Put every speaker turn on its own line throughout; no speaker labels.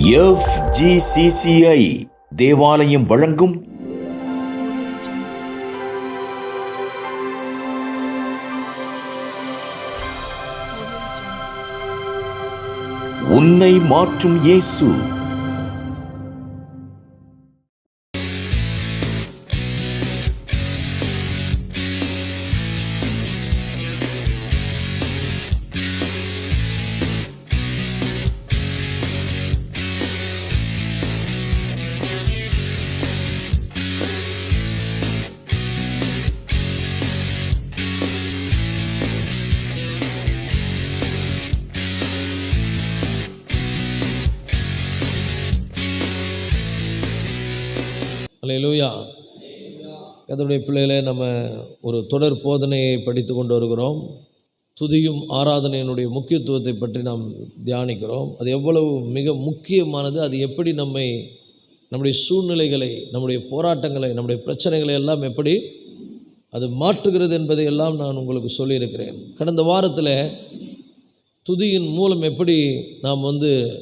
FGCCI தேவாலயம் வழங்கும் உன்னை மாற்றும் இயேசு.
அல்லேலூயா. கர்த்தருடைய பிள்ளைகளே, நம்ம ஒரு தொடர் போதனையை படித்து கொண்டு வருகிறோம். துதியும் ஆராதனையினுடைய முக்கியத்துவத்தை பற்றி நாம் தியானிக்கிறோம். அது எவ்வளவு மிக முக்கியமானது, அது எப்படி நம்முடைய சூழ்நிலைகளை, நம்முடைய போராட்டங்களை, நம்முடைய பிரச்சனைகளை எல்லாம் எப்படி அது மாற்றுகிறது என்பதை எல்லாம் நான் உங்களுக்கு சொல்லியிருக்கிறேன். கடந்த வாரத்தில் துதியின் மூலம் எப்படி நாம்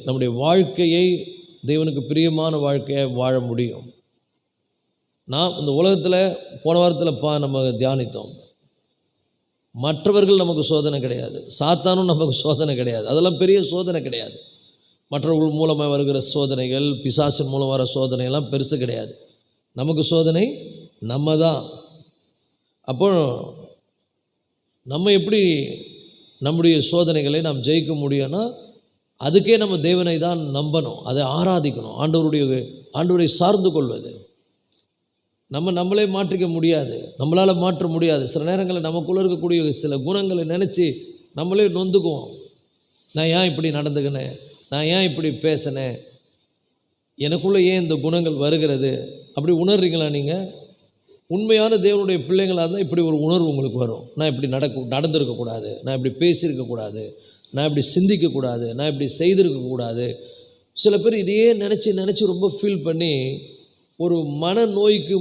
நம்முடைய வாழ்க்கையை தேவனுக்கு பிரியமான வாழ்க்கையை வாழ முடியும். நாம் இந்த உலகத்தில் போன வாரத்தில் நம்ம தியானித்தோம். மற்றவர்கள் நமக்கு சோதனை கிடையாது, சாத்தானும் நமக்கு சோதனை கிடையாது, அதெல்லாம் பெரிய சோதனை கிடையாது. மற்றவர்கள் மூலமாக வருகிற சோதனைகள், பிசாசின் மூலம் வர சோதனையெல்லாம் பெருசு கிடையாது. நமக்கு சோதனை நம்ம தான். அப்போ நம்ம எப்படி நம்முடைய சோதனைகளை நாம் ஜெயிக்க முடியும்னா, அதுக்கே நம்ம தேவனை தான் நம்பணும், அதை ஆராதிக்கணும், ஆண்டவரை சார்ந்து கொள்வது. நம்மளே மாற்றிக்க முடியாது, நம்மளால் மாற்ற முடியாது. சில நேரங்களில் நமக்குள்ளே இருக்கக்கூடிய சில குணங்களை நினச்சி நம்மளே நொந்துக்குவோம். நான் ஏன் இப்படி நடந்துக்கினேன், நான் ஏன் இப்படி பேசினேன், எனக்குள்ளே ஏன் இந்த குணங்கள் வருகிறது, அப்படி உணர்றீங்களா? நீங்கள் உண்மையான தேவனுடைய பிள்ளைங்களாக இருந்தால் இப்படி ஒரு உணர்வு உங்களுக்கு வரும். நான் இப்படி நடந்திருக்கக்கூடாது, நான் இப்படி பேசியிருக்கக்கூடாது, நான் இப்படி சிந்திக்கக்கூடாது, நான் இப்படி செய்திருக்கக்கூடாது. சில பேர் இதையே நினச்சி ரொம்ப ஃபீல் பண்ணி ஒரு மனநோய்க்கு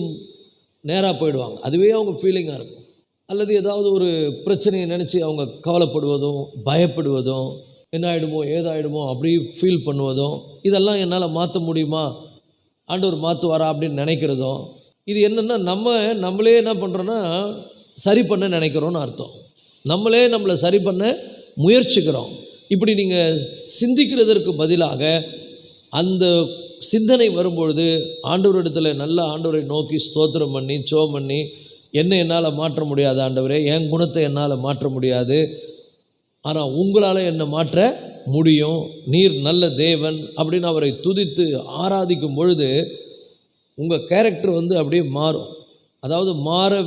நேராக போயிடுவாங்க. அதுவே அவங்க ஃபீலிங்காக இருக்கும். அல்லது ஏதாவது ஒரு பிரச்சனையை நினச்சி அவங்க கவலைப்படுவதும், பயப்படுவதும், என்ன ஆகிடுமோ ஏதாயிடுமோ அப்படி ஃபீல் பண்ணுவதும், இதெல்லாம் என்னால் மாற்ற முடியுமா, ஆண்டவர் மாற்றுவாரா அப்படின்னு நினைக்கிறதும். இது என்னென்னா, நம்மளே என்ன பண்ணுறோன்னா சரி பண்ண நினைக்கிறோன்னு அர்த்தம். நம்மளை சரி பண்ண முயற்சிக்கிறோம். இப்படி நீங்கள் சிந்திக்கிறதற்கு பதிலாக அந்த சிந்தனை வரும்பொழுது ஆண்டவரிடத்தில் நல்ல ஆண்டவரை நோக்கி ஸ்தோத்திரம் பண்ணி ஜெபம் பண்ணி, என்னால் மாற்ற முடியாது ஆண்டவரே, என் குணத்தை என்னால் மாற்ற முடியாது, ஆனால் உங்களால் என்னை மாற்ற முடியும், நீர் நல்ல தேவன் அப்படின்னு அவரை துதித்து ஆராதிக்கும் பொழுது உங்கள் கேரக்டர் அப்படியே மாறும். அதாவது மாற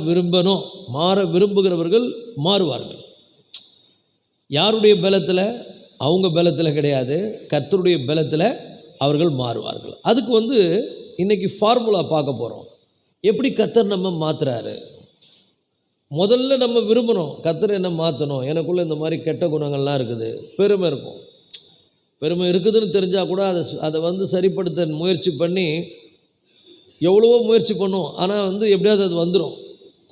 விரும்புகிறவர்கள் மாறுவார்கள். யாருடைய பலத்தில்? அவங்க பலத்தில் கிடையாது, கர்த்தருடைய பலத்தில் அவர்கள் மாறுவார்கள். அதுக்கு இன்றைக்கி ஃபார்முலா பார்க்க போகிறோம். எப்படி கர்த்தர் நம்ம மாற்றுறாரு. முதல்ல நம்ம விரும்பணும், கர்த்தர் என்ன மாற்றணும், எனக்குள்ளே இந்த மாதிரி கெட்ட குணங்கள்லாம் இருக்குது, பெருமை இருக்கும். பெருமை இருக்குதுன்னு தெரிஞ்சால் கூட அதை சரிப்படுத்த முயற்சி பண்ணி எவ்வளவோ முயற்சி பண்ணும். ஆனால் எப்படியாவது அது வந்துடும்.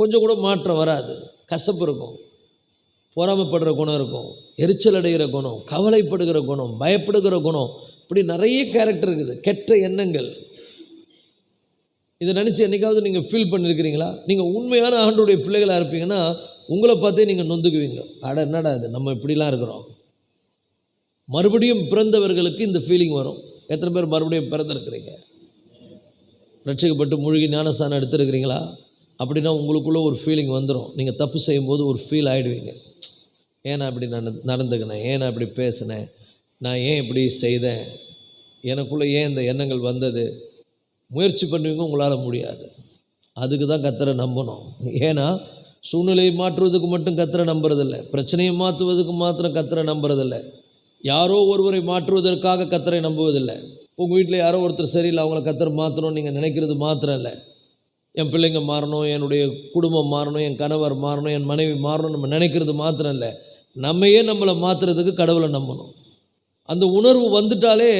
கொஞ்சம் கூட மாற்றம் வராது. கசப்பு இருக்கும், பொறாமைப்படுற குணம் இருக்கும், எரிச்சல் அடைகிற குணம், கவலைப்படுகிற குணம், பயப்படுகிற குணம், இப்படி நிறைய கேரக்டர் இருக்குது. கெட்ட எண்ணங்கள். இதை நினச்சி என்றைக்காவது நீங்கள் ஃபீல் பண்ணியிருக்கிறீங்களா? நீங்கள் உண்மையான ஆண்டவருடைய பிள்ளைகளாக இருப்பீங்கன்னா உங்களை பார்த்தே நீங்கள் நொந்துக்குவீங்க. என்னடா இது, நம்ம இப்படிலாம் இருக்கிறோம். மறுபடியும் பிறந்தவர்களுக்கு இந்த ஃபீலிங் வரும். எத்தனை பேர் மறுபடியும் பிறந்திருக்கிறீங்க? ரட்சிக்கப்பட்டு முழுகி ஞானஸ்தானம் எடுத்துருக்கிறீங்களா? அப்படின்னா உங்களுக்குள்ளே ஒரு ஃபீலிங் வந்துடும். நீங்கள் தப்பு செய்யும்போது ஒரு ஃபீல் ஆகிடுவீங்க. ஏன்னா இப்படி நடந்துக்கினேன், ஏன்னா இப்படி பேசினேன், நான் ஏன் இப்படி செய்தேன், எனக்குள்ளே ஏன் இந்த எண்ணங்கள் வந்தது. முயற்சி பண்ணுவீங்க, உங்களால் முடியாது. அதுக்கு தான் கர்த்தரை நம்பணும். ஏன்னா சூழ்நிலையை மாற்றுவதுக்கு மட்டும் கர்த்தரை நம்புறதில்லை, பிரச்சனையை மாற்றுவதுக்கு மாத்திரம் கர்த்தரை நம்புறதில்லை, யாரோ ஒருவரை மாற்றுவதற்காக கர்த்தரை நம்புவதில்லை. உங்கள் வீட்டில் யாரோ ஒருத்தர் சரியில்லை, அவங்கள கர்த்தர் மாற்றணும்னு நீங்கள் நினைக்கிறது மாத்திரம் இல்லை. என் பிள்ளைங்க மாறணும், என்னுடைய குடும்பம் மாறணும், என் கணவர் மாறணும், என் மனைவி மாறணும் நம்ம நினைக்கிறது மாத்திரம் இல்லை, நம்மளை மாற்றுறதுக்கு கடவுளை நம்பணும். அந்த உணர்வு வந்துட்டாலே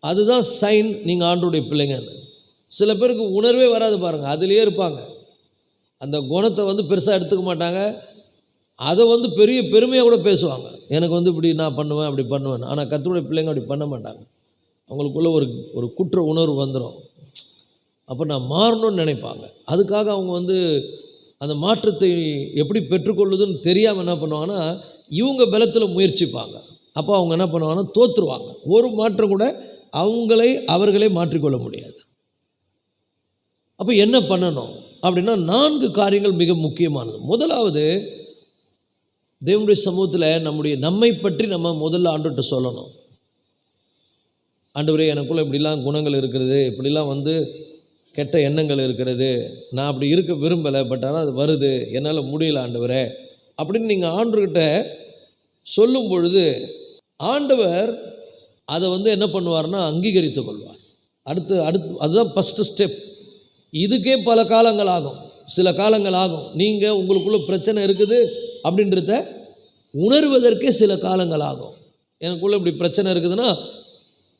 அதுதான் சைன் நீங்கள் ஆண்டவருடைய பிள்ளைங்கன்னு. சில பேருக்கு உணர்வே வராது பாருங்கள், அதுலேயே இருப்பாங்க. அந்த குணத்தை பெருசாக எடுத்துக்க மாட்டாங்க, அதை பெரிய பெருமையாக கூட பேசுவாங்க. எனக்கு இப்படி நான் பண்ணுவேன், அப்படி பண்ணுவேன். ஆனால் கர்த்தருடைய பிள்ளைங்க அப்படி பண்ண மாட்டாங்க. அவங்களுக்குள்ள ஒரு ஒரு குற்ற உணர்வு வந்துடும். அப்போ நான் மாறணும்னு நினைப்பாங்க. அதுக்காக அவங்க வந்து அந்த மாற்றத்தை எப்படி பெற்றுக்கொள்ளுதுன்னு தெரியாமல் என்ன பண்ணுவாங்கன்னா, இவங்க பலத்தில் முயற்சிப்பாங்க. அப்போ அவங்க என்ன பண்ணுவாங்கன்னா தோற்றுருவாங்க. ஒரு மாற்றம் கூட அவர்களே மாற்றிக்கொள்ள முடியாது. அப்போ என்ன பண்ணணும் அப்படின்னா 4 காரியங்கள் மிக முக்கியமானது. முதலாவது, தேவனுடைய சமூகத்தில் நம்மை பற்றி நம்ம முதல்ல ஆண்டவர்கிட்ட சொல்லணும். ஆண்டவரே, எனக்குள்ளே இப்படிலாம் குணங்கள் இருக்கிறது, இப்படிலாம் வந்து கெட்ட எண்ணங்கள் இருக்கிறது, நான் அப்படி இருக்க விரும்பலை, பட் ஆனால் அது வருது, என்னால் முடியல ஆண்டவரே அப்படின்னு நீங்கள் ஆண்டவர்கிட்ட சொல்லும் பொழுது ஆண்டவர் அதை வந்து என்ன பண்ணுவார்னா அங்கீகரித்து கொள்வார். அடுத்து அதுதான் ஃபஸ்ட்டு ஸ்டெப். இதுக்கே பல காலங்கள் ஆகும், சில காலங்கள் ஆகும். நீங்கள் உங்களுக்குள்ள பிரச்சனை இருக்குது அப்படின்றத உணர்வதற்கே சில காலங்கள் ஆகும். எனக்குள்ளே இப்படி பிரச்சனை இருக்குதுன்னா,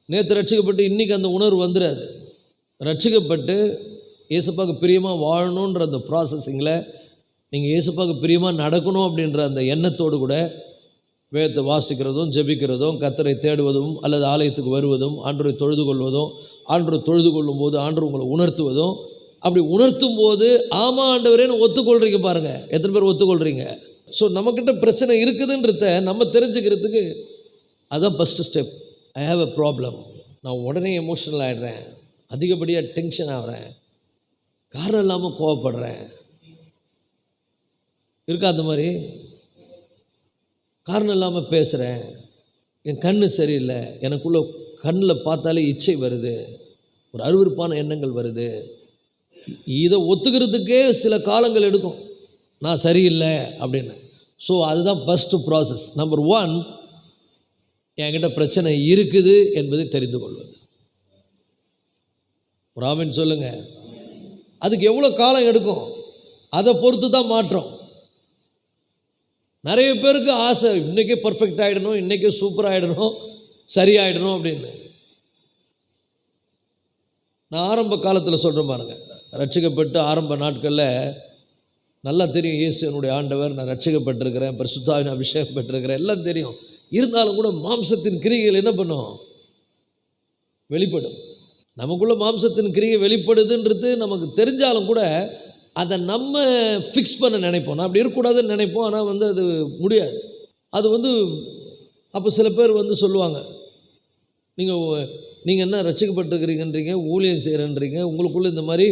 நேற்று ரட்சிக்கப்பட்டு இன்றைக்கி அந்த உணர்வு வந்துடாது. ரட்சிக்கப்பட்டு இயேசுப்பாவுக்கு பிரியமாக வாழணுன்ற அந்த ப்ராசஸிங்கில் நீங்கள் இயேசுப்பாவுக்கு பிரியமாக நடக்கணும் அப்படின்ற அந்த எண்ணத்தோடு கூட வேதத்தை வாசிக்கிறதும், ஜெபிக்கிறதும், கர்த்தரை தேடுவதும், அல்லது ஆலயத்துக்கு வருவதும், ஆண்டவரை தொழுது கொள்வதும், ஆண்டவரை தொழுது கொள்ளும் போது ஆண்டவர் உங்களை உணர்த்துவதும், அப்படி உணர்த்தும் போது ஆமாம் ஆண்டவரேன்னு ஒத்துக்கொள்கிறீங்க. பாருங்கள், எத்தனை பேர் ஒத்துக்கொள்கிறீங்க? ஸோ நம்மக்கிட்ட பிரச்சனை இருக்குதுன்றத நம்ம தெரிஞ்சுக்கிறதுக்கு அதுதான் first step. I have a problem. நான் உடனே எமோஷனல் ஆகிடுறேன், அதிகப்படியாக டென்ஷன் ஆகிறேன், காரணம் இல்லாமல் கோவப்படுறேன். இருக்கா அந்த மாதிரி? காரணம் இல்லாமல் பேசுகிறேன், என் கண்ணு சரியில்லை, எனக்குள்ளே கண்ணில் பார்த்தாலே இச்சை வருது, ஒரு அருவருப்பான எண்ணங்கள் வருது. இதை ஒத்துக்கிறதுக்கே சில காலங்கள் எடுக்கும், நான் சரியில்லை அப்படின்னு. ஸோ அதுதான் ஃபஸ்ட்டு ப்ராசஸ். நம்பர் 1, என்கிட்ட பிரச்சனை இருக்குது என்பதை தெரிந்து கொள்வது. ஒரு ஆமென் சொல்லுங்கள். அதுக்கு எவ்வளோ காலம் எடுக்கும் அதை பொறுத்து தான் மாற்றம். நிறைய பேருக்கு ஆசை, இன்றைக்கே பர்ஃபெக்ட் ஆகிடணும், இன்றைக்கே சூப்பர் ஆகிடணும், சரியாயிடணும் அப்படின்னு. நான் ஆரம்ப காலத்தில் சொல்கிறேன் பாருங்கள், ரட்சிக்கப்பட்டு ஆரம்ப நாட்களில் நல்லா தெரியும் இயேசு என்னுடைய ஆண்டவர், நான் ரட்சிக்கப்பட்டிருக்கிறேன், பரிசுத்த ஆவியின் அபிஷேகம் பெற்றிருக்கிறேன், எல்லாம் தெரியும். இருந்தாலும் கூட மாம்சத்தின் கிரியைகள் என்ன பண்ணும்? வெளிப்படும். நமக்குள்ள மாம்சத்தின் கிரியை வெளிப்படுதுன்றது நமக்கு தெரிஞ்சாலும் கூட அதை நம்ம ஃபிக்ஸ் பண்ண நினைப்போம். நான் அப்படி இருக்கக்கூடாதுன்னு நினைப்போம், ஆனால் வந்து அது முடியாது. அது வந்து அப்போ சில பேர் வந்து சொல்லுவாங்க, நீங்கள் என்ன ரட்சிக்கப்பட்டிருக்கிறீங்கன்றீங்க, ஊழியம் செய்கிறேன்றீங்க, உங்களுக்குள்ளே இந்த மாதிரி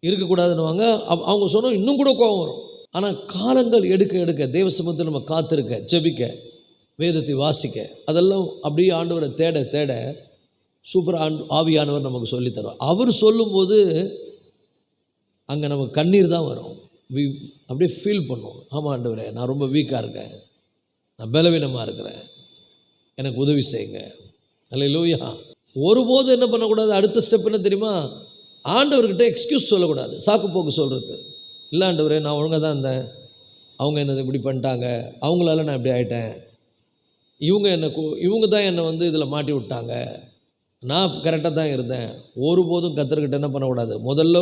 இருக்கக்கூடாதுன்னுவாங்க. அவங்க சொன்னால் இன்னும் கூட கோபம் வரும். ஆனால் காலங்கள் எடுக்க எடுக்க தேவ சமூகத்தில் நம்ம காத்திருக்க, ஜெபிக்க, வேதத்தை வாசிக்க, அதெல்லாம் அப்படியே ஆண்டவரை தேட தேட சூப்பர் ஆவியானவர் நமக்கு சொல்லித்தருவார். அவர் சொல்லும்போது அங்கே நமக்கு கண்ணீர் தான் வரும். அப்படியே ஃபீல் பண்ணுவோம், ஆமாம் ஆண்டவரே, நான் ரொம்ப வீக்காக இருக்கேன், நான் பலவீனமாக இருக்கிறேன், எனக்கு உதவி செய்யுங்க. அல்லேலூயா. ஒருபோது என்ன பண்ணக்கூடாது, அடுத்த ஸ்டெப் என்ன தெரியுமா? ஆண்டவர்கிட்ட எக்ஸ்கியூஸ் சொல்லக்கூடாது, சாக்கு போக்கு சொல்கிறது. இல்லை ஆண்டவரே, நான் ஒழுங்காக தான் இருந்தேன், அவங்க என்னது இப்படி பண்ணிட்டாங்க, அவங்களால நான் இப்படி ஆகிட்டேன், இவங்க தான் என்னை வந்து இதில் மாட்டி விட்டாங்க, நான் கரெக்டாக தான் இருந்தேன். ஒருபோதும் கர்த்தர்கிட்ட என்ன பண்ணக்கூடாது, முதல்ல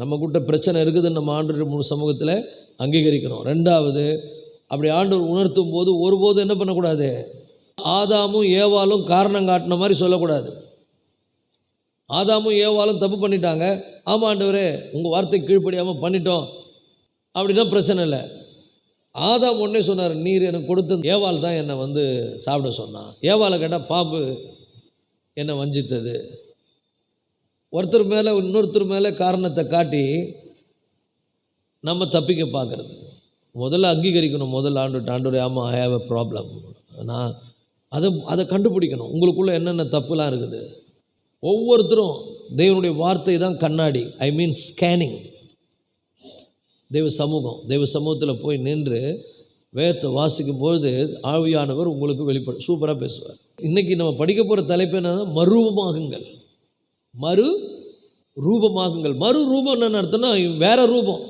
நம்மக்கிட்ட பிரச்சனை இருக்குதுன்னு நம்ம ஆண்டவர் சமூகத்தில் அங்கீகரிக்கணும். 2வது, அப்படி ஆண்டவர் உணர்த்தும் போது ஒருபோதும் என்ன பண்ணக்கூடாது, ஆதாமும் ஏவாளும் காரணம் காட்டின மாதிரி சொல்லக்கூடாது. ஆதாமும் ஏவாளும் தப்பு பண்ணிட்டாங்க, ஆமாம் ஆண்டவரே உங்கள் வார்த்தை கீழ்ப்படியாமல் பண்ணிட்டோம் அப்படின்னா பிரச்சனை இல்லை. ஆதாம் உடனே சொன்னார், நீர் எனக்கு கொடுத்த ஏவாள் தான் என்னை வந்து சாப்பிட சொன்னான். ஏவாளை கேட்டால் பாம்பு என்னை வஞ்சித்தது. ஒருத்தர் மேலே இன்னொருத்தர் மேலே காரணத்தை காட்டி நம்ம தப்பிக்க பார்க்குறது. முதல்ல அங்கீகரிக்கணும், முதல்ல ஆண்டவரே, ஆமாம் ஐ ஹேவ் எ ப்ராப்ளம், நான் அதை கண்டுபிடிக்கணும். உங்களுக்குள்ளே என்னென்ன தப்புலாம் இருக்குது. ஒவ்வொருத்தரும் தேவனுடைய வார்த்தை தான் கண்ணாடி, ஐ மீன் ஸ்கேனிங். தெய்வ சமூகத்தில் போய் நின்று வேதத்தை வாசிக்கும்போது ஆவியானவர் உங்களுக்கு வெளிப்படும், சூப்பராக பேசுவார். இன்றைக்கி நம்ம படிக்க போகிற தலைப்பு என்னன்னா, மறுரூபமாகுங்கள். மறுரூபம் என்னென்னு அர்த்தம்னா வேறு ரூபம்.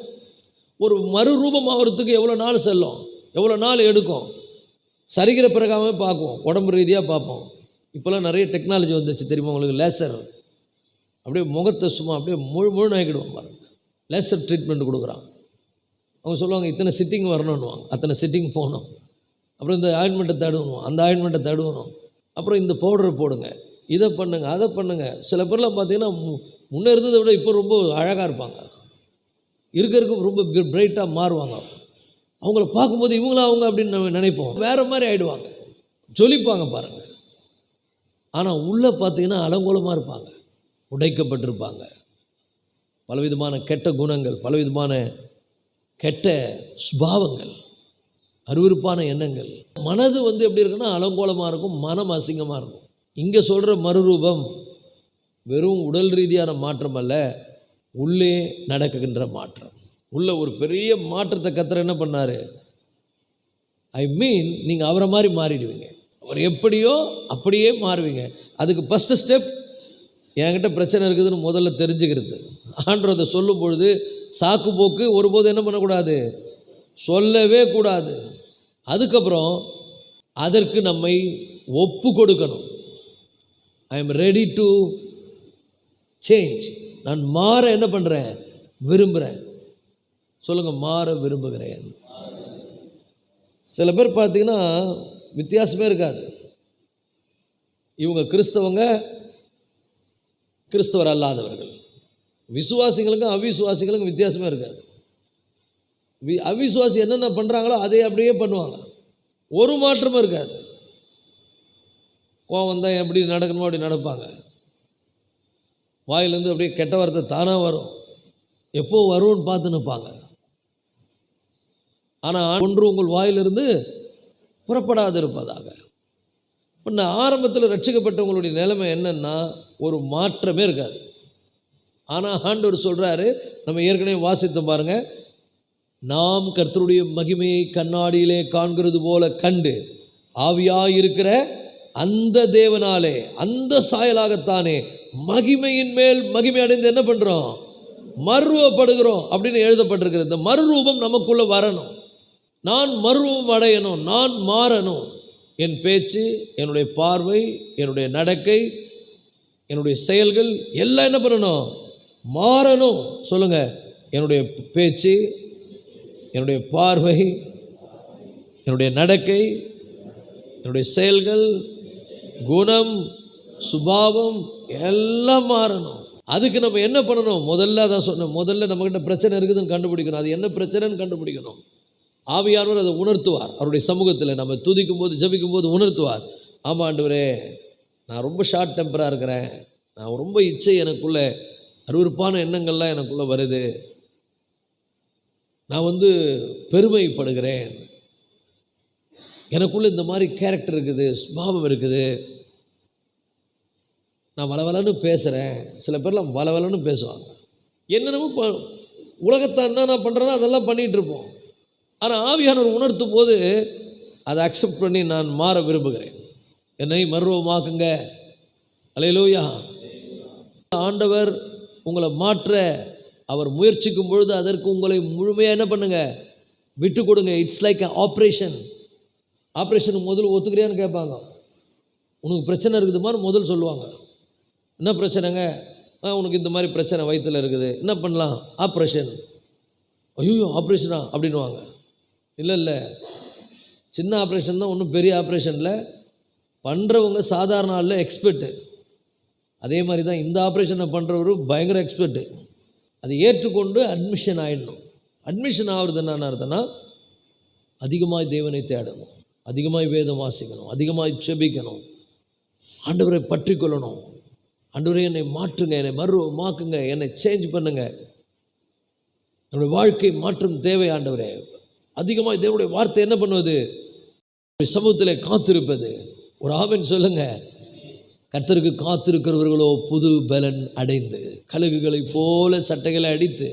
ஒரு மறுரூபம் ஆகிறதுக்கு எவ்வளோ நாள் செல்லும், எவ்வளோ நாள் எடுக்கும்? சரிகிற பிறகாமல் பார்ப்போம், உடம்பு ரீதியாக பார்ப்போம். இப்போல்லாம் நிறைய டெக்னாலஜி வந்துச்சு தெரியுமா உங்களுக்கு? லேசர் அப்படியே முகத்தை சும்மா அப்படியே முழு ஆகிடுவோம் பாருங்க. லேசர் ட்ரீட்மெண்ட் கொடுக்குறான். அவங்க சொல்லுவாங்க இத்தனை சிட்டிங் வரணுன்னுவாங்க, அத்தனை சிட்டிங் போகணும், அப்புறம் இந்த ஆயின்மெண்ட்டை தடுவணும், அந்த ஆயின்மெண்ட்டை தடுவணும், அப்புறம் இந்த பவுடரை போடுங்க, இதை பண்ணுங்க, அதை பண்ணுங்க. சில பேர்லாம் பார்த்தீங்கன்னா முன்னே இருந்ததை விட இப்போ ரொம்ப அழகாக இருப்பாங்க, இருக்க ரொம்ப பிரைட்டாக மாறுவாங்க. அவங்கள பார்க்கும்போது இவங்களா அவங்க அப்படின்னு நம்ம நினைப்போம், வேறு மாதிரி ஆகிடுவாங்க, ஜொலிப்பாங்க பாருங்கள். ஆனால் உள்ளே பார்த்தீங்கன்னா அலங்கோலமாக இருப்பாங்க, உடைக்கப்பட்டிருப்பாங்க. பலவிதமான கெட்ட குணங்கள், பலவிதமான கெட்ட சுபாவங்கள், அருவருப்பான எண்ணங்கள். மனது எப்படி இருக்குன்னா அலங்கோலமாக இருக்கும், மனம் அசிங்கமாக இருக்கும். இங்கே சொல்கிற மறுரூபம் வெறும் உடல் ரீதியான மாற்றம் அல்ல, உள்ளே நடக்குகின்ற மாற்றம். உள்ள ஒரு பெரிய மாற்றத்தை கர்த்தர் என்ன பண்ணார்? நீங்கள் அவரை மாதிரி மாறிடுவீங்க. அவர் எப்படியோ அப்படியே மாறுவீங்க. அதுக்கு ஃபஸ்ட்டு ஸ்டெப் என்கிட்ட பிரச்சனை இருக்குதுன்னு முதல்ல தெரிஞ்சுக்கிறது. ஆண்டவர் அதை சொல்லும் பொழுது சாக்கு போக்கு ஒருபோது என்ன பண்ணக்கூடாது, சொல்லவே கூடாது. அதுக்கப்புறம் அதற்கு நம்மை ஒப்பு கொடுக்கணும். I am ready to change. நான் மாற என்ன பண்ணுறேன், விரும்புகிறேன். சொல்லுங்கள், மாற விரும்புகிறேன். சில பேர் பார்த்தீங்கன்னா வித்தியாசமே இருக்காது. இவங்க கிறிஸ்தவங்க, கிறிஸ்தவர் அல்லாதவர்கள். விசுவாசிகளுக்கும் அவிசுவாசிகளுக்கும் வித்தியாசமே இருக்காது. அவிசுவாசி என்னென்ன பண்ணுறாங்களோ அதை அப்படியே பண்ணுவாங்க, ஒரு மாற்றமும் இருக்காது. கோவம் தான் எப்படி நடக்கணுமோ அப்படி நடப்பாங்க. வாயிலேருந்து அப்படியே கெட்ட வார்த்தை தானாக வரும், எப்போ வரும்னு பார்த்து நிற்பாங்க. ஆனால் ஒன்று உங்கள் வாயிலிருந்து புறப்படாது இருப்பதாக. இப்போ ஆரம்பத்தில் ரட்சிக்கப்பட்டவங்களுடைய நிலைமை என்னென்னா ஒரு மாற்றமே இருக்காது. ஆனால் ஆண்டவர் சொல்கிறாரு, நம்ம ஏற்கனவே வாசித்தோம் பாருங்கள், நாம் கர்த்தருடைய மகிமையை கண்ணாடியிலே காண்கிறது போல கண்டு ஆவியாயிருக்கிற அந்த தேவனாலே அந்த சாயலாகத்தானே மகிமையின் மேல் மகிமை அடைந்து என்ன பண்ணுறோம், மறுரூபப்படுகிறோம் அப்படின்னு எழுதப்பட்டிருக்கிறது. இந்த மறுரூபம் நமக்குள்ளே வரணும். நான் மறுரூபம் அடையணும், நான் மாறணும். என் பேச்சு, என்னுடைய பார்வை, என்னுடைய நடக்கை, என்னுடைய செயல்கள் எல்லாம் என்ன பண்ணணும், மாறணும். சொல்லுங்கள், என்னுடைய பேச்சு, என்னுடைய பார்வை, என்னுடைய நடக்கை, என்னுடைய செயல்கள், குணம், சுபாவம் எல்லாம் மாறணும். அதுக்கு நம்ம என்ன பண்ணணும்? முதல்ல அதான் சொன்னோம், முதல்ல நம்மக்கிட்ட பிரச்சனை இருக்குதுன்னு கண்டுபிடிக்கணும். அது என்ன பிரச்சனைன்னு கண்டுபிடிக்கணும். ஆவியானவர் அதை உணர்த்துவார். அவருடைய சமூகத்தில் நம்ம துதிக்கும் போது, ஜபிக்கும் போது உணர்த்துவார். ஆமாம் ஆண்டவரே, நான் ரொம்ப ஷார்ட் டெம்பராக இருக்கிறேன், நான் ரொம்ப இச்சை, எனக்குள்ளே அருவருப்பான எண்ணங்கள்லாம் எனக்குள்ளே வருது, நான் பெருமைப்படுகிறேன், எனக்குள்ளே இந்த மாதிரி கேரக்டர் இருக்குது, சுபாவம் இருக்குது, நான் வளவலன்னு பேசுகிறேன். சில பேர்லாம் வளவலன்னு பேசுவாங்க. என்னென்னமோ உலகத்தை என்ன நான் பண்ணுறேன்னா அதெல்லாம் பண்ணிகிட்டு இருப்போம். ஆனால் ஆவியானவர் உணர்த்தும் போது அதை அக்செப்ட் பண்ணி நான் மாற விரும்புகிறேன், என்னை மறுரூபமாக்குங்க. அல்லேலூயா. ஆண்டவர் உங்களை மாற்ற அவர் முயற்சிக்கும் பொழுது அதற்கு உங்களை முழுமையாக என்ன பண்ணுங்க, விட்டு கொடுங்க. It's like operation. ஆப்ரேஷனுக்கு முதல் ஒத்துக்கிறியான்னு கேட்பாங்க. உனக்கு பிரச்சனை இருக்குதுமான்னு முதல் சொல்லுவாங்க. என்ன பிரச்சனைங்க? உனக்கு இந்த மாதிரி பிரச்சனை வயிற்றில் இருக்குது, என்ன பண்ணலாம்? ஆப்ரேஷன். ஐயோ ஆப்ரேஷனா அப்படின்வாங்க. இல்லை, சின்ன ஆப்ரேஷன் தான், ஒன்றும் பெரிய ஆப்ரேஷனில் பண்ணுறவங்க சாதாரண ஆளில் எக்ஸ்பர்ட்டு. அதே மாதிரி தான் இந்த ஆப்ரேஷனை பண்ணுறவரு பயங்கர எக்ஸ்பர்ட்டு. அதை ஏற்றுக்கொண்டு அட்மிஷன் ஆகிடணும். அட்மிஷன் ஆகுறது என்னன்னு அர்த்தம்னா அதிகமாக தேவனை தேடணும், அதிகமாக வேதம் வாசிக்கணும், அதிகமாக செபிக்கணும், ஆண்டவரை பற்றி கொள்ளணும். ஆண்டவரே என்னை மாற்றுங்க, என்னை மறுமாக்குங்க, என்னை சேஞ்ச் பண்ணுங்க, என்னுடைய வாழ்க்கை மாற்றம் தேவை ஆண்டவரே. அதிகமாக தேவனுடைய வார்த்தை என்ன பண்ணுவது, சமூகத்தில் காத்திருப்பது. ஒரு ஆமென் சொல்லுங்க. கர்த்தருக்கு காத்திருக்கிறவர்களோ புது பலன் அடைந்து கழுகுகளைப் போல சட்டைகளை அடித்து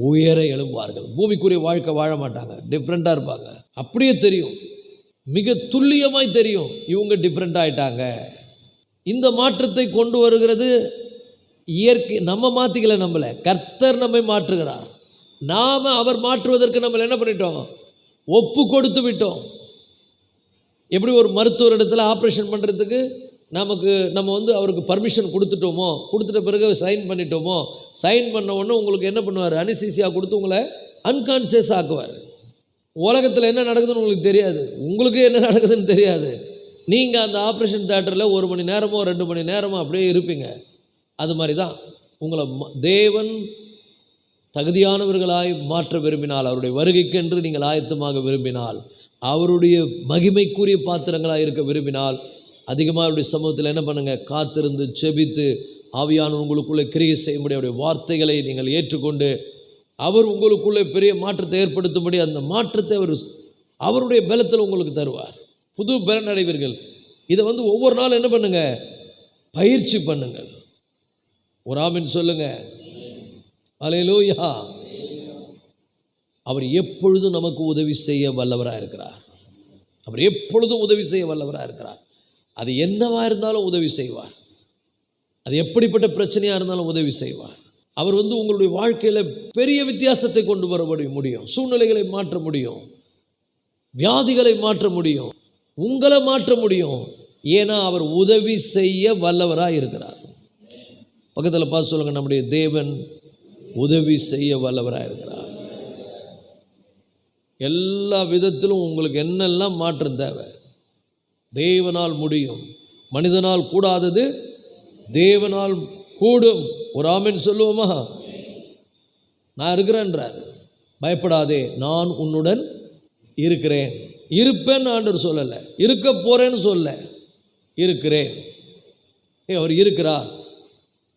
உயர எழும்புவார்கள். பூமிக்குரிய வாழ்க்கை வாழ மாட்டாங்க, டிஃப்ரெண்ட்டாக இருப்பாங்க. அப்படியே தெரியும், மிக துல்லியமாய் தெரியும் இவங்க டிஃப்ரெண்ட் ஆகிட்டாங்க. இந்த மாற்றத்தை கொண்டு வருகிறது இயற்கை. நம்ம மாற்றிக்கல, நம்மளை கர்த்தர் நம்மை மாற்றுகிறார். நாம் அவர் மாற்றுவதற்கு நம்மளை என்ன பண்ணிட்டோம், ஒப்பு கொடுத்து விட்டோம். எப்படி ஒரு மருத்துவர் இடத்துல ஆப்ரேஷன் பண்ணுறதுக்கு நம்ம அவருக்கு பர்மிஷன் கொடுத்துட்டோமோ, கொடுத்துட்ட பிறகு சைன் பண்ணிட்டோமோ, சைன் பண்ண உடனே உங்களுக்கு என்ன பண்ணுவார், அனிசீசியா கொடுத்து உங்களை அன்கான்சியஸ் ஆக்குவார். உலகத்தில் என்ன நடக்குதுன்னு உங்களுக்கு தெரியாது, உங்களுக்கு என்ன நடக்குதுன்னு தெரியாது. நீங்கள் அந்த ஆப்ரேஷன் தியேட்டரில் 1 மணி நேரமோ 2 மணி நேரமோ அப்படியே இருப்பீங்க. அது மாதிரி தான் உங்களை தேவன் தகுதியானவர்களாய் மாற்ற விரும்பினால், அவருடைய வருகைக்கென்று நீங்கள் ஆயத்தமாக விரும்பினால், அவருடைய மகிமைக்குரிய பாத்திரங்களாக இருக்க விரும்பினால், அதிகமாக அவருடைய சமூகத்தில் என்ன பண்ணுங்கள், காத்திருந்து செபித்து ஆவியான உங்களுக்குள்ளே கிரியை செய்யும்படி அவருடைய வார்த்தைகளை நீங்கள் ஏற்றுக்கொண்டு அவர் உங்களுக்குள்ளே பெரிய மாற்றத்தை ஏற்படுத்தும்படி அந்த மாற்றத்தை அவருடைய பலத்தில் உங்களுக்கு தருவார். புது பலன் அடைவீர்கள். இதை ஒவ்வொரு நாள் என்ன பண்ணுங்க, பயிற்சி பண்ணுங்கள். ஒரு ஆமீன் சொல்லுங்க. அல்லேலூயா. அவர் எப்பொழுதும் நமக்கு உதவி செய்ய வல்லவராக இருக்கிறார். அவர் எப்பொழுதும் உதவி செய்ய வல்லவராக இருக்கிறார். அது என்னவாக இருந்தாலும் உதவி செய்வார். அது எப்படிப்பட்ட பிரச்சனையாக இருந்தாலும் உதவி செய்வார். அவர் உங்களுடைய வாழ்க்கையில் பெரிய வித்தியாசத்தை கொண்டு வர முடியும். சூழ்நிலைகளை மாற்ற முடியும், வியாதிகளை மாற்ற முடியும், உங்களை மாற்ற முடியும். ஏன்னா அவர் உதவி செய்ய வல்லவராக இருக்கிறார். பக்கத்தில் பார்த்து சொல்லுங்கள், நம்முடைய தேவன் உதவி செய்ய வல்லவராக இருக்கிறார். எல்லா விதத்திலும் உங்களுக்கு என்னெல்லாம் மாற்றம் தேவை, தேவனால் முடியும். மனிதனால் கூடாதது தேவனால் கூடும். ஒரு ஆமென் சொல்லுவோமா? நான் இருக்கிறேன்றார். பயப்படாதே, நான் உன்னுடன் இருக்கிறேன். இருப்பேன்னு ஆண்டவர் சொல்லலை, இருக்க போறேன்னு சொல்ல, இருக்கிறேன். அவர் இருக்கிறார்.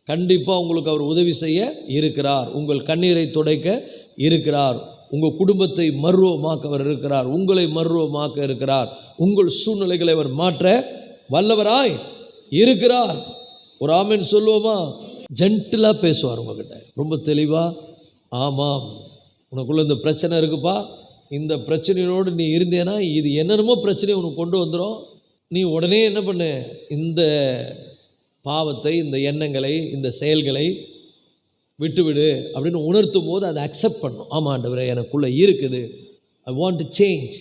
கண்டிப்பாக உங்களுக்கு அவர் உதவி செய்ய இருக்கிறார். உங்கள் கண்ணீரை துடைக்க இருக்கிறார். உங்கள் குடும்பத்தை மர்வமாக்க அவர் இருக்கிறார். உங்களை மர்வமாக்க இருக்கிறார். உங்கள் சூழ்நிலைகளை அவர் மாற்ற வல்லவராய் இருக்கிறார். ஒரு ஆமென் சொல்லுவோமா? ஜென்டிலாக பேசுவார் உங்ககிட்ட, ரொம்ப தெளிவாக. ஆமாம், உனக்குள்ள இந்த பிரச்சனை இருக்குப்பா, இந்த பிரச்சனையோடு நீ இருந்தேன்னா இது என்னென்னமோ பிரச்சனையை உனக்கு கொண்டு வந்துடும். நீ உடனே என்ன பண்ணு, இந்த பாவத்தை, இந்த எண்ணங்களை, இந்த செயல்களை விட்டுவிடு அப்படின்னு உணர்த்தும் போது அதை அக்செப்ட் பண்ணும். ஆமாம் ஆண்டவரே, எனக்குள்ளே இருக்குது, ஐ வாண்ட் டு சேஞ்ச்.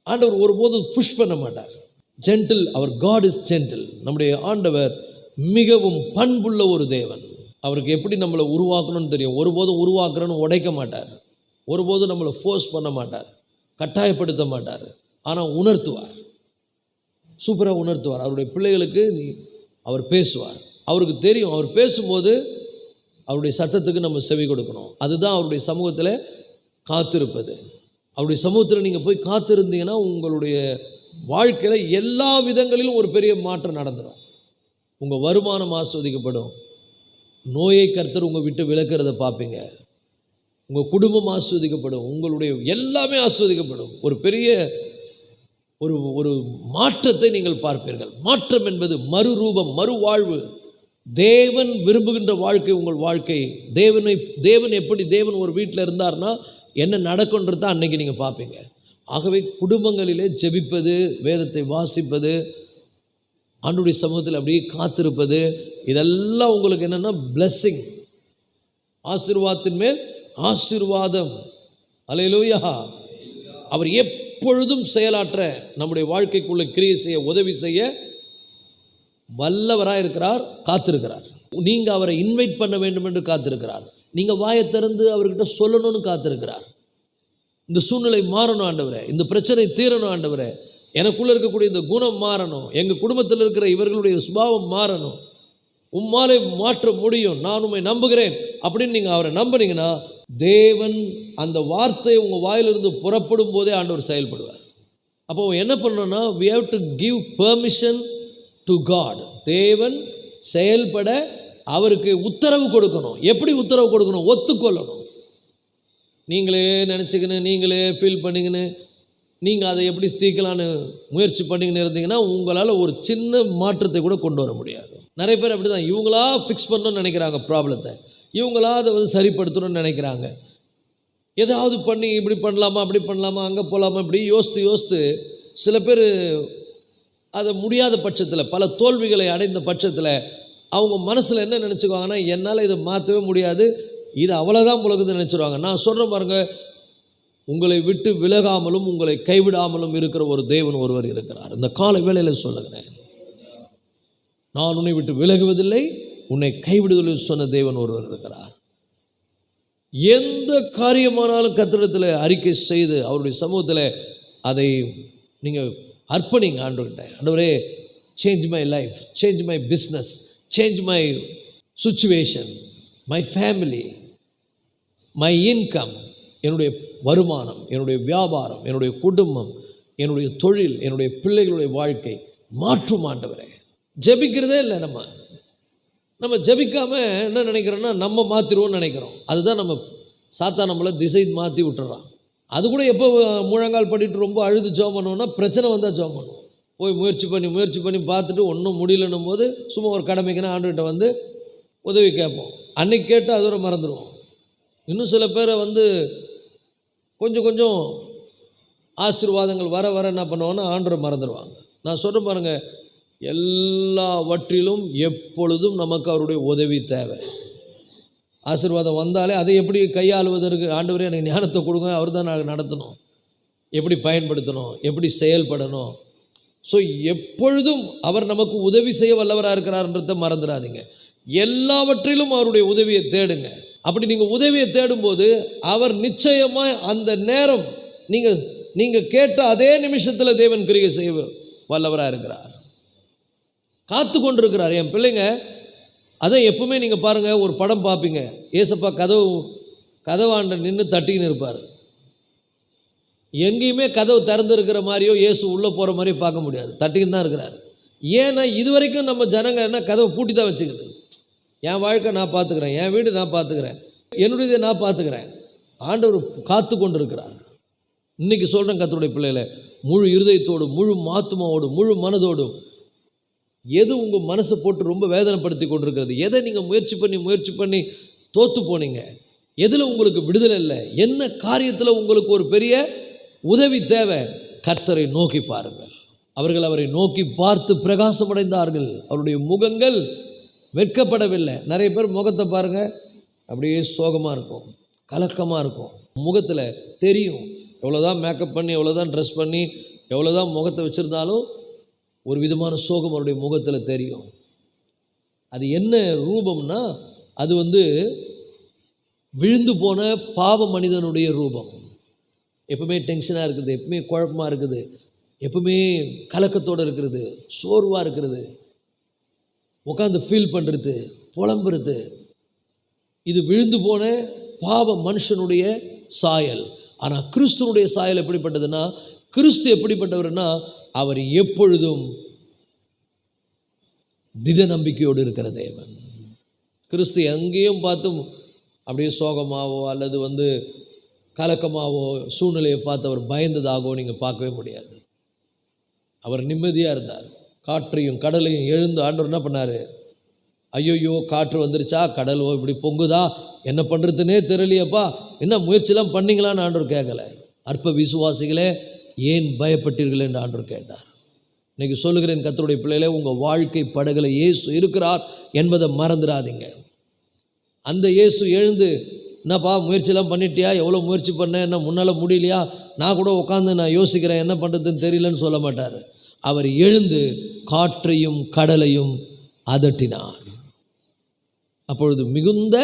ஆண்டவர் ஒருபோதும் புஷ் பண்ண மாட்டார். ஜென்டில், அவர் காட் இஸ் ஜென்டில். நம்முடைய ஆண்டவர் மிகவும் பண்புள்ள ஒரு தேவன். அவருக்கு எப்படி நம்மளை உருவாக்கணும்னு தெரியும். ஒருபோதும் உருவாக்குறன்னு உடைக்க மாட்டார். ஒருபோதும் நம்மளை ஃபோர்ஸ் பண்ண மாட்டார், கட்டாயப்படுத்த மாட்டார். ஆனால் உணர்த்துவார், சூப்பராக உணர்த்துவார். அவருடைய பிள்ளைகளுக்கு அவர் பேசுவார். அவருக்கு தெரியும், அவர் பேசும்போது அவருடைய சத்தத்துக்கு நம்ம செவி கொடுக்கணும். அதுதான் அவருடைய சமூகத்தில் காத்திருப்பது. அவருடைய சமூகத்தில் நீங்கள் போய் காத்திருந்தீங்கன்னா உங்களுடைய வாழ்க்கையில் எல்லா விதங்களிலும் ஒரு பெரிய மாற்றம் நடந்துடும். உங்கள் வருமானம் ஆஸ்வதிக்கப்படும். நோயை கர்த்தர் உங்கள் விட்டு விலக்கிறத பார்ப்பீங்க. உங்கள் குடும்பம் ஆஸ்வதிக்கப்படும். உங்களுடைய எல்லாமே ஆஸ்வதிக்கப்படும். ஒரு பெரிய ஒரு மாற்றத்தை நீங்கள் பார்ப்பீர்கள். மாற்றம் என்பது மறுரூபம், மறுவாழ்வு. தேவன் விரும்புகின்ற வாழ்க்கை உங்கள் வாழ்க்கை. தேவன் எப்படி, தேவன் ஒரு வீட்டில் இருந்தார்னா என்ன நடக்கும்ன்றத அன்னைக்கு நீங்கள் பார்ப்பீங்க. ஆகவே குடும்பங்களிலே ஜெபிப்பது, வேதத்தை வாசிப்பது, ஆண்டவருடைய சமூகத்தில் அப்படியே காத்திருப்பது, இதெல்லாம் உங்களுக்கு என்னென்னா பிளெஸ்ஸிங், ஆசீர்வாதத்தின் மேல் ஆசீர்வாதம். அல்லேலூயா. அவர் எப்பொழுதும் செயலாற்ற, நம்முடைய வாழ்க்கைக்குள்ளே கிரியை செய்ய, உதவி செய்ய வல்லவராக இருக்கிறார், காத்திருக்கிறார். நீங்கள் அவரை இன்வைட் பண்ண வேண்டும் என்று காத்திருக்கிறார். நீங்கள் வாயை திறந்து அவர்கிட்ட சொல்லணும்னு காத்திருக்கிறார். இந்த சூழ்நிலை மாறணும் ஆண்டவரே, இந்த பிரச்சனை தீரணும் ஆண்டவரே, எனக்குள்ளே இருக்கக்கூடிய இந்த குணம் மாறணும், எங்கள் குடும்பத்தில் இருக்கிற இவர்களுடைய சுபாவம் மாறணும், உம்மாலே மாற்ற முடியும், நான் உம்மை நம்புகிறேன் அப்படின்னு நீங்கள் அவரை நம்பினீங்கன்னா தேவன் அந்த வார்த்தையை உங்கள் வாயிலிருந்து புறப்படும் போதே ஆண்டவர் செயல்படுவார். அப்போ என்ன பண்ணணும்னா, we have to give permission to God. தேவன் செயல்பட அவருக்கு உத்தரவு கொடுக்கணும். எப்படி உத்தரவு கொடுக்கணும்? ஒத்துக்கொள்ளணும். நீங்களே நினச்சிக்கின்னு, நீங்களே ஃபீல் பண்ணிக்கின்னு, நீங்கள் அதை எப்படி தீர்க்கலான்னு முயற்சி பண்ணிக்கின்னு இருந்தீங்கன்னா உங்களால் ஒரு சின்ன மாற்றத்தை கூட கொண்டு வர முடியாது. நிறைய பேர் அப்படி தான், இவங்களா ஃபிக்ஸ் பண்ணணும்னு நினைக்கிறாங்க ப்ராப்ளத்தை, இவங்களா அதை சரிப்படுத்தணும்னு நினைக்கிறாங்க. ஏதாவது பண்ணி இப்படி பண்ணலாமா, அப்படி பண்ணலாமா, அங்கே போகலாமா, இப்படி யோசித்து சில பேர் அதை முடியாத பட்சத்தில், பல தோல்விகளை அடைந்த பட்சத்தில் அவங்க மனசில் என்ன நினச்சிக்குவாங்கன்னா, என்னால் இதை மாற்றவே முடியாது, இது அவ்வளோதான் உலகத்தை நினச்சிடுவாங்க. நான் சொல்கிறேன் பாருங்கள், உங்களை விட்டு விலகாமலும் உங்களை கைவிடாமலும் இருக்கிற ஒரு தேவன் ஒருவர் இருக்கிறார். இந்த காலை வேளையில் சொல்லுகிறேன், நான் உன்னை விட்டு விலகுவதில்லை, உன்னை கைவிடுவதில்லை சொன்ன தேவன் ஒருவர் இருக்கிறார். எந்த காரியமானாலும் கர்த்தரிடத்தில் அறிக்கை செய்து அவருடைய சமூகத்தில் அதை நீங்கள் அர்ப்பணிங்க ஆண்டவர்கிட்ட. ஆண்டவரே, change my life, change my business, change my situation, my family, my income, என்னுடைய வருமானம், என்னுடைய வியாபாரம், என்னுடைய குடும்பம், என்னுடைய தொழில், என்னுடைய பிள்ளைகளுடைய வாழ்க்கை மாற்றும் ஆண்டவரே. ஜெபிக்கிறதே இல்லை. நம்ம ஜெபிக்காமல் என்ன நினைக்கிறோன்னா நம்ம மாற்றிடுவோம்னு நினைக்கிறோம். அதுதான் நம்ம சாத்தான் நம்மளை திசை மாற்றி விட்டுறான். அது கூட எப்போ முழங்கால் படிட்டு ரொம்ப அழுது ஜெபம் பண்ணுவோம்னா பிரச்சனை வந்தால் ஜெபம் பண்ணுவோம். போய் முயற்சி பண்ணி பார்த்துட்டு ஒன்றும் முடியலன்னும் போது சும்மா ஒரு கடமைக்குன்னா ஆண்டுகிட்ட வந்து உதவி கேட்போம். அன்னைக்கு கேட்டு அதோட மறந்துடுவோம். இன்னும் சில பேரை வந்து கொஞ்சம் ஆசீர்வாதங்கள் வர என்ன பண்ணுவாங்கன்னா ஆண்டவரை மறந்துடுவாங்க. நான் சொல்கிறேன் பாருங்கள், எல்லாவற்றிலும் எப்பொழுதும் நமக்கு அவருடைய உதவி தேவை. ஆசீர்வாதம் வந்தாலே அதை எப்படி கையாளுவதற்கு, ஆண்டவரே எனக்கு ஞானத்தை கொடுங்க, அவர் தான் நான் நடத்தணும், எப்படி பயன்படுத்தணும், எப்படி செயல்படணும். ஸோ எப்பொழுதும் அவர் நமக்கு உதவி செய்ய வல்லவராக இருக்கிறார்ன்றதை மறந்துடாதீங்க. எல்லாவற்றிலும் அவருடைய உதவியை தேடுங்க. அப்படி நீங்கள் உதவியை தேடும்போது அவர் நிச்சயமாக அந்த நேரம் நீங்கள் கேட்ட அதே நிமிஷத்தில் தேவன் கிரியை செய்ய வல்லவராக இருக்கிறார், காத்து கொண்டிருக்கிறார். என் பிள்ளைங்க அதை எப்பவுமே நீங்கள் பாருங்கள், ஒரு படம் பார்ப்பீங்க, ஏசப்பா கதவாண்ட நின்று தட்டின்னு இருப்பார். எங்கேயுமே கதவு திறந்துருக்கிற மாதிரியோ இயேசு உள்ளே போகிற மாதிரியோ பார்க்க முடியாது, தட்டின்னு தான் இருக்கிறார். ஏன்னா இது வரைக்கும் நம்ம ஜனங்க என்ன கதவை பூட்டி தான் வச்சுக்குது. என் வாழ்க்கை நான் பார்த்துக்கிறேன், என் வீடு நான் பார்த்துக்கிறேன், என்னுடைய நான் பார்த்துக்கிறேன். ஆண்டவர் காத்து கொண்டு இருக்கிறார். இன்றைக்கி சொல்கிறேன் கர்த்தருடைய பிள்ளைகளை, முழு இருதயத்தோடும், முழு ஆத்துமாவோடும், முழு மனதோடும், எது உங்கள் மனசை போட்டு ரொம்ப வேதனைப்படுத்தி கொண்டிருக்கிறது, எதை நீங்கள் முயற்சி பண்ணி தோற்று போனீங்க, எதில் உங்களுக்கு விடுதலை இல்லை, என்ன காரியத்தில் உங்களுக்கு ஒரு பெரிய உதவி தேவை, கர்த்தரை நோக்கி பாருங்கள். அவர்கள் அவரை நோக்கி பார்த்து பிரகாசமடைந்தார்கள், அவருடைய முகங்கள் வெட்கப்படவில்லை. நிறைய பேர் முகத்தை பாருங்கள், அப்படியே சோகமாக இருக்கும், கலக்கமாக இருக்கும். முகத்தில் தெரியும், எவ்வளோதான் மேக்கப் பண்ணி, எவ்வளோதான் ட்ரெஸ் பண்ணி, எவ்வளோதான் முகத்தை வச்சுருந்தாலும் ஒரு விதமான சோகம் அவருடைய முகத்தில் தெரியும். அது என்ன ரூபம்னா, அது விழுந்து போன பாவ மனிதனுடைய ரூபம். எப்பவுமே டென்ஷனாக இருக்குது, எப்பவுமே குழப்பமாக இருக்குது, எப்பவுமே கலக்கத்தோடு இருக்கிறது, சோர்வாக இருக்கிறது, உட்காந்து ஃபீல் பண்ணுறது, புலம்புறது, இது விழுந்து போன பாவ மனுஷனுடைய சாயல். ஆனால் கிறிஸ்துவனுடைய சாயல் எப்படிப்பட்டதுன்னா, கிறிஸ்து எப்படிப்பட்டவர்னா, அவர் எப்பொழுதும் திட நம்பிக்கையோடு இருக்கிற தேவன். கிறிஸ்து எங்கேயும் பார்த்தும் அப்படியே சோகமாகவோ அல்லது கலக்கமாகவோ சூழ்நிலையை பார்த்து அவர் பயந்ததாகவோ நீங்கள் பார்க்கவே முடியாது. அவர் நிம்மதியாக இருந்தார். காற்றையும் கடலையும் எழுந்து ஆண்டவர் என்ன பண்ணார், ஐயோயோ காற்று வந்துருச்சா, கடல் இப்படி பொங்குதா, என்ன பண்ணுறதுனே தெரியலையப்பா, என்ன முயற்சிலாம் பண்ணிங்களான்னு ஆண்டவர் கேட்கல. அற்ப விசுவாசிகளே ஏன் பயப்பட்டீர்கள் என்று ஆண்டவர் கேட்டார். இன்றைக்கி சொல்லுகிறேன் கர்த்தருடைய பிள்ளைகளே, உங்கள் வாழ்க்கை படகுல இயேசு இருக்கிறார் என்பதை மறந்துடாதீங்க. அந்த இயேசு எழுந்து, என்னப்பா முயற்சிலாம் பண்ணிட்டியா, எவ்வளோ முயற்சி பண்ணேன், என்ன முன்னால் முடியலையா, நான் கூட உட்காந்து நான் யோசிக்கிறேன் என்ன பண்ணுறதுன்னு தெரியலன்னு சொல்ல மாட்டார். அவர் எழுந்து காற்றையும் கடலையும் அதட்டினார். அப்பொழுது மிகுந்த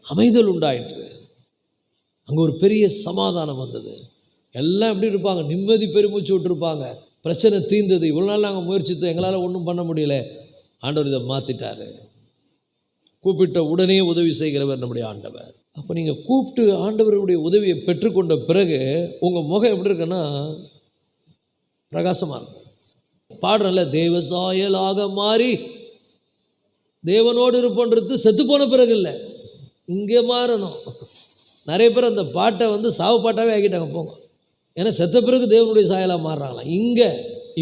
அமைதல் உண்டாயிற்று. அங்கே ஒரு பெரிய சமாதானம் வந்தது. எல்லாம் எப்படி இருப்பாங்க, நிம்மதி பெருமூச்சு விட்டுருப்பாங்க. பிரச்சனை தீர்ந்தது. இவ்வளோ நாள் நாங்கள் முயற்சித்தோம், எங்களால் ஒன்றும் பண்ண முடியல. ஆண்டவர் இதை மாற்றிட்டார். கூப்பிட்ட உடனே உதவி செய்கிறவர் நம்முடைய ஆண்டவர். அப்போ நீங்கள் கூப்பிட்டு ஆண்டவருடைய உதவியை பெற்றுக்கொண்ட பிறகு உங்கள் முகம் எப்படி இருக்குன்னா பிரகாசமாக இருக்கும். பாடுறல, தேவ சாயலாக மாறி தேவனோடு இருப்போன்றது செத்து போன பிறகு இல்லை, இங்கே மாறணும். நிறைய பேர் அந்த பாட்டை சாவு பாட்டாகவே ஆக்கிட்டாங்க. போங்க, ஏன்னா செத்த பிறகு தேவனுடைய சாயலாக மாறுறாங்களாம். இங்கே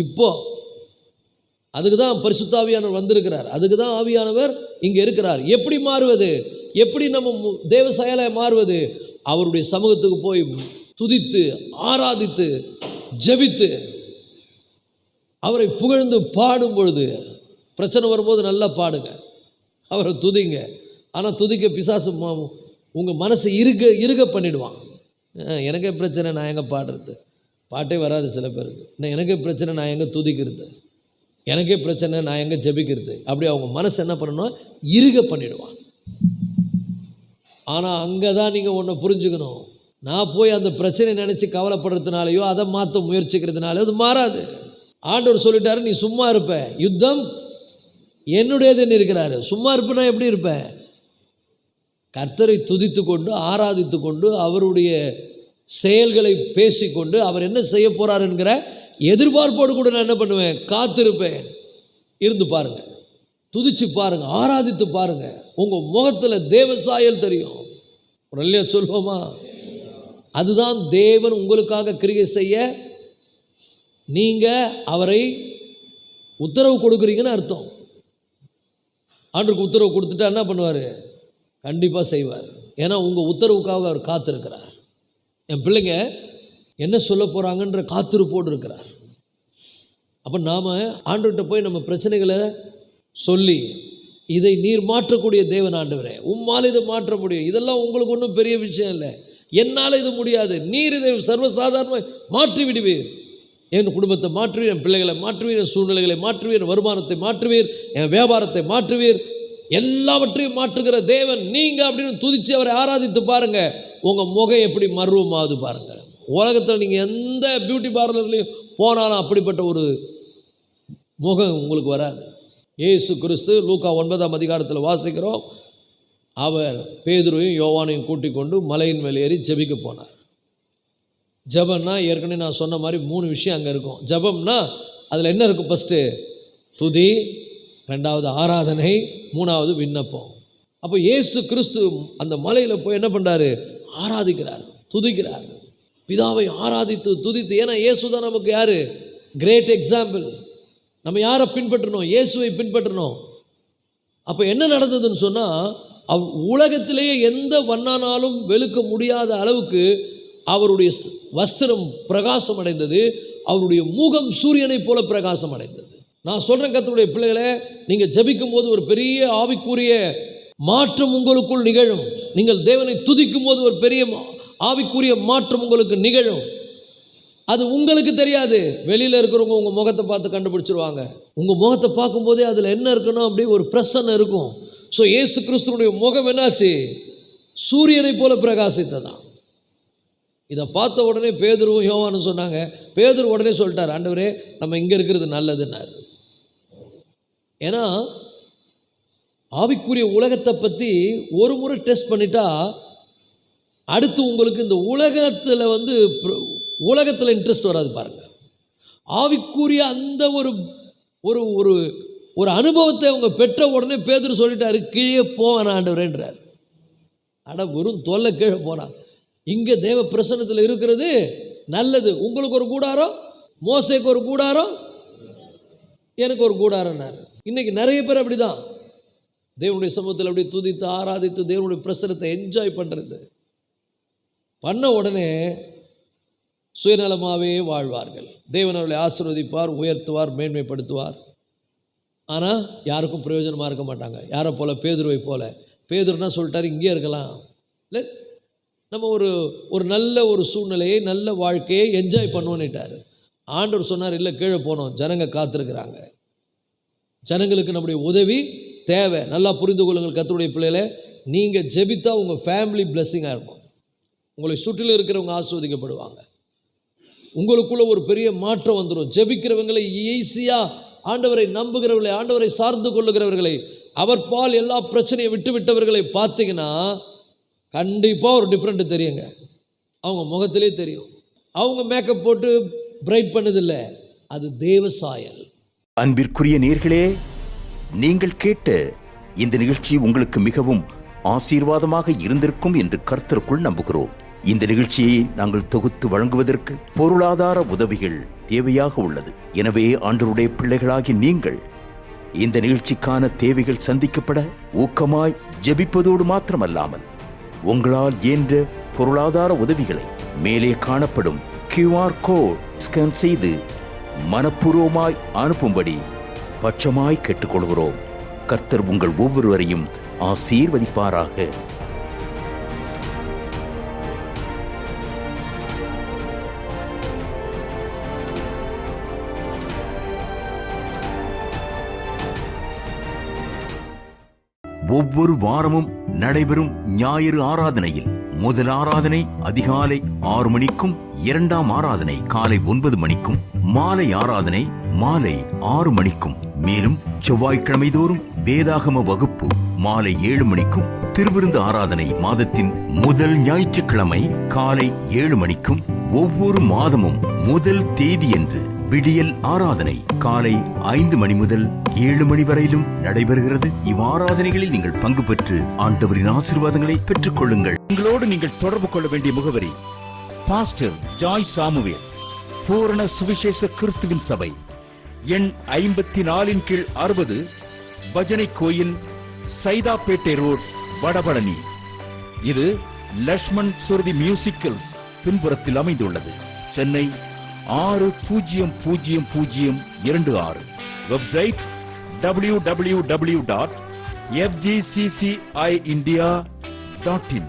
இப்போ அதுக்கு தான் பரிசுத்த ஆவியானவர் வந்திருக்கிறார், அதுக்கு தான் ஆவியானவர் இங்கே இருக்கிறார். எப்படி மாறுவது, எப்படி நம்ம தேவ சாயலாக மாறுவது? அவருடைய சமூகத்துக்கு போய் துதித்து ஆராதித்து ஜெபித்து அவரை புகழ்ந்து பாடும் பொழுது, பிரச்சனை வரும்போது நல்லா பாடுங்க, அவரை துதிங்க. ஆனால் துதிக்க பிசாசு உங்கள் மனசை இருக பண்ணிடுவான். எனக்கே பிரச்சனை, நான் எங்கே பாடுறது, பாட்டே வராது சில பேருக்கு. எனக்கே பிரச்சனை, நான் எங்கே துதிக்கிறது, எனக்கே பிரச்சனை, நான் எங்கே ஜெபிக்கிறது. அப்படி அவங்க மனசை என்ன பண்ணணும், இருக பண்ணிடுவான். ஆனால் அங்கே தான் நீங்கள் ஒன்று புரிஞ்சுக்கணும், நான் போய் அந்த பிரச்சனை நினச்சி கவலைப்படுறதுனாலையோ அதை மாற்ற முயற்சிக்கிறதுனாலையோ அது மாறாது. ஆண்டவர் சொல்லிட்டாரு, நீ சும்மா இருப்ப, யுத்தம் என்னுடையதுன்னு இருக்கிறாரு. சும்மா இருப்பேன்னா எப்படி இருப்பேன்? கர்த்தரை துதித்து கொண்டு ஆராதித்து கொண்டு அவருடைய செயல்களை பேசிக்கொண்டு அவர் என்ன செய்ய போறார் என்கிற எதிர்பார்ப்போடு கூட நான் என்ன பண்ணுவேன்? காத்திருப்பேன். இருந்து பாருங்க, துதிச்சு பாருங்க, ஆராதித்து பாருங்க, உங்க முகத்தில் தேவசாயல் தெரியும். இல்லையா சொல்லுவோமா? அதுதான் தேவன் உங்களுக்காக கிரியை செய்ய நீங்க அவரை உத்தரவு கொடுக்குறீங்கன்னு அர்த்தம். ஆண்டவருக்கு உத்தரவு கொடுத்துட்டா என்ன பண்ணுவார்? கண்டிப்பாக செய்வார். ஏன்னா உங்கள் உத்தரவுக்காக அவர் காத்திருக்கிறார். என் பிள்ளைங்க என்ன சொல்ல போகிறாங்கன்ற காத்திருப்போடு இருக்கிறார். அப்போ நாம் ஆண்டவர்கிட்ட போய் நம்ம பிரச்சனைகளை சொல்லி, இதை நீர் மாற்றக்கூடிய தேவன் ஆண்டவரே, உம்மால் இதை மாற்ற முடியும், இதெல்லாம் உங்களுக்கு ஒன்றும் பெரிய விஷயம் இல்லை, என்னால் இது முடியாது, நீர் இதை சர்வசாதாரணமாக மாற்றி விடுவீர், என் குடும்பத்தை மாற்றுவீர், என் பிள்ளைகளை மாற்றுவீர், என் சூழ்நிலைகளை மாற்றுவீர், என் வருமானத்தை மாற்றுவீர், என் வியாபாரத்தை மாற்றுவீர், எல்லாவற்றையும் மாற்றுகிற தேவன் நீங்கள் அப்படின்னு துதித்து அவரை ஆராதித்து பாருங்க, உங்கள் முகம் எப்படி மர்வமாகுது பாருங்க. உலகத்தில் நீங்கள் எந்த பியூட்டி பார்லர்லையும் போனாலும் அப்படிப்பட்ட ஒரு முகம் உங்களுக்கு வராது. இயேசு கிறிஸ்து லூக்கா 9ஆம் அதிகாரத்தில் வாசிக்கிறோம், அவர் பேதுருவையும் யோவானையும் கூட்டிக் கொண்டு மலையின் மேல் ஏறி ஜெபிக்க போனார். ஜபம்னா ஏற்கனவே நான் சொன்ன மாதிரி 3 விஷயம் அங்கே இருக்கும். ஜபம்னா அதில் என்ன இருக்கும்? ஃபஸ்ட்டு துதி, 2வது ஆராதனை, 3வது விண்ணப்பம். அப்போ இயேசு கிறிஸ்து அந்த மலையில் போய் என்ன பண்ணுறாரு? ஆராதிக்கிறார், துதிக்கிறார், பிதாவை ஆராதித்து துதித்து. ஏன்னா இயேசு தான் நமக்கு யார்? Great example. நம்ம யாரை பின்பற்றணும்? இயேசுவை பின்பற்றணும். அப்போ என்ன நடந்ததுன்னு சொன்னால், உலகத்திலேயே எந்த வண்ணானாலும் வெளுக்க முடியாத அளவுக்கு அவருடைய வஸ்திரம் பிரகாசம் அடைந்தது, அவருடைய முகம் சூரியனை போல பிரகாசம் அடைந்தது. நான் சொல்கிறேன் கர்த்தருடைய பிள்ளைகளே, நீங்கள் ஜெபிக்கும் போது ஒரு பெரிய ஆவிக்குரிய மாற்றம் உங்களுக்குள் நிகழும். நீங்கள் தேவனை துதிக்கும் போது ஒரு பெரிய ஆவிக்குரிய மாற்றம் உங்களுக்கு நிகழும். அது உங்களுக்கு தெரியாது, வெளியில் இருக்கிறவங்க உங்கள் முகத்தை பார்த்து கண்டுபிடிச்சிருவாங்க. உங்கள் முகத்தை பார்க்கும்போதே அதில் என்ன இருக்கணும்? அப்படியே ஒரு பிரசன்னம் இருக்கும். ஸோ இயேசு கிறிஸ்துவனுடைய முகம் என்னாச்சு? சூரியனை போல பிரகாசித்ததான். இதை பார்த்த உடனே பேதுருவும் யோவானும் சொன்னாங்க. பேதுரு உடனே சொல்லிட்டார், ஆண்டவரே நம்ம இங்கே இருக்கிறது நல்லதுன்னாரு. ஏன்னா ஆவிக்குரிய உலகத்தை பற்றி ஒரு முறை டெஸ்ட் பண்ணிட்டா அடுத்து உங்களுக்கு இந்த உலகத்தில் இன்ட்ரெஸ்ட் வராது பாருங்க. ஆவிக்குரிய அந்த ஒரு ஒரு ஒரு ஒரு அனுபவத்தை அவங்க பெற்ற உடனே பேதுரு சொல்லிட்டாரு, கீழே போவான் ஆண்டவரேன்றார். வெறும் தொல்லை கீழே போனான். இங்கே தேவ பிரசன்னத்தில் இருக்கிறது நல்லது. உங்களுக்கு ஒரு கூடாரம், மோசேக்கு ஒரு கூடாரம், எனக்கு ஒரு கூடாரம்னார். இன்றைக்கி நிறைய பேர் அப்படி தான் தேவனுடைய சமூகத்தில் அப்படி துதித்து ஆராதித்து தேவனுடைய பிரசன்னத்தை என்ஜாய் பண்ணுறது பண்ண உடனே சுயநலமாகவே வாழ்வார்கள். தேவன் அவர்களை ஆசீர்வதிப்பார், உயர்த்துவார், மேன்மைப்படுத்துவார். ஆனால் யாருக்கும் பிரயோஜனமாக இருக்க மாட்டாங்க. யாரை போல்? பேதுருவை போல. பேதுருன்னா சொல்லிட்டார், இங்கே இருக்கலாம், இல்லை நம்ம ஒரு நல்ல ஒரு சூழ்நிலையை, நல்ல வாழ்க்கையை என்ஜாய் பண்ணுவோன்னுட்டார். ஆண்டவர் சொன்னார், இல்லை கீழே போனோம், ஜனங்க காத்திருக்கிறாங்க, ஜனங்களுக்கு நம்முடைய உதவி தேவை. நல்லா புரிந்து கொள்ளுங்கள் கர்த்தருடைய பிள்ளைகளை, நீங்கள் ஜெபித்தா உங்கள் ஃபேமிலி பிளெஸ்ஸிங்காக இருக்கும். உங்களை சுற்றிலும் இருக்கிறவங்க ஆசீர்வதிக்கப்படுவாங்க. உங்களுக்குள்ள ஒரு பெரிய மாற்றம் வந்துடும். ஜெபிக்கிறவங்களை ஈஸியாக, ஆண்டவரை நம்புகிறவர்களை, ஆண்டவரை சார்ந்து கொள்ளுகிறவர்களை, அவர் பால் எல்லா பிரச்சனையை விட்டு விட்டவர்களை பார்த்தீங்கன்னா கண்டிப்பாக ஒரு டிஃப்ரெண்ட்டு தெரியுங்க. அவங்க முகத்திலே தெரியும். அவங்க மேக்கப் போட்டு பிரைட் பண்ணதில்லை, அது தேவ சாயல்.
அன்பிற்குரிய நேயர்களே, நீங்கள் கேட்ட இந்த நிகழ்ச்சி உங்களுக்கு மிகவும் ஆசீர்வாதமாக இருந்திருக்கும் என்று கர்த்தருக்குள் நம்புகிறோம். இந்த நிகழ்ச்சியை நாங்கள் தொகுத்து வழங்குவதற்கு பொருளாதார உதவிகள் தேவையாக உள்ளது. எனவே ஆண்டவருடைய பிள்ளைகளாகி நீங்கள் இந்த நிகழ்ச்சிக்கான தேவைகள் சந்திக்கப்பட ஊக்கமாய் ஜெபிப்பதோடு மாத்திரமல்லாமல் உங்களால் இயன்ற பொருளாதார உதவிகளை மேலே காணப்படும் QR கோட் ஸ்கேன் செய்து மனப்பூர்வமாய் அனுப்பும்படி பட்சமாய் கேட்டுக்கொள்கிறோம். கர்த்தர் உங்கள் ஒவ்வொருவரையும் ஆசீர்வதிப்பாராக. ஒவ்வொரு வாரமும் நடைபெறும் ஞாயிறு ஆராதனையில் முதல் ஆராதனை அதிகாலை 6 மணிக்கும், 2ஆம் ஆராதனை காலை 9 மணிக்கும், மாலை ஆராதனை மாலை 6 மணிக்கும், மேலும் செவ்வாய்க்கிழமை தோறும் வேதாகம வகுப்பு மாலை 7 மணிக்கும், திருவிருந்து ஆராதனை மாதத்தின் முதல் ஞாயிற்றுக்கிழமை காலை 7 மணிக்கும், ஒவ்வொரு மாதமும் முதல் தேதியன்று விடியல் ஆராதனை காலை 5 மணி முதல் 7 மணி வரையிலும் நடைபெறுகிறது. இவ்வாராதனைகளில் நீங்கள் பங்கு பெற்று ஆண்டவரின் ஆசீர்வாதங்களை பெற்றுக் கொள்ளுங்கள்.
உங்களோடு நீங்கள் தொடர்பு கொள்ள வேண்டிய முகவரி: பாஸ்டர் ஜாய் சாமுவேல், பூரண சுவிசேஷ கிறிஸ்துவின் சபை, எண் 54/60, பஜனை கோயில், சைதாப்பேட்டை ரோட், வடபழனி. இது லக்ஷ்மண் சுருதி மியூசிக்கல்ஸ் பின்புறத்தில் அமைந்துள்ளது. சென்னை 600026. Website www.fgcciindia.in.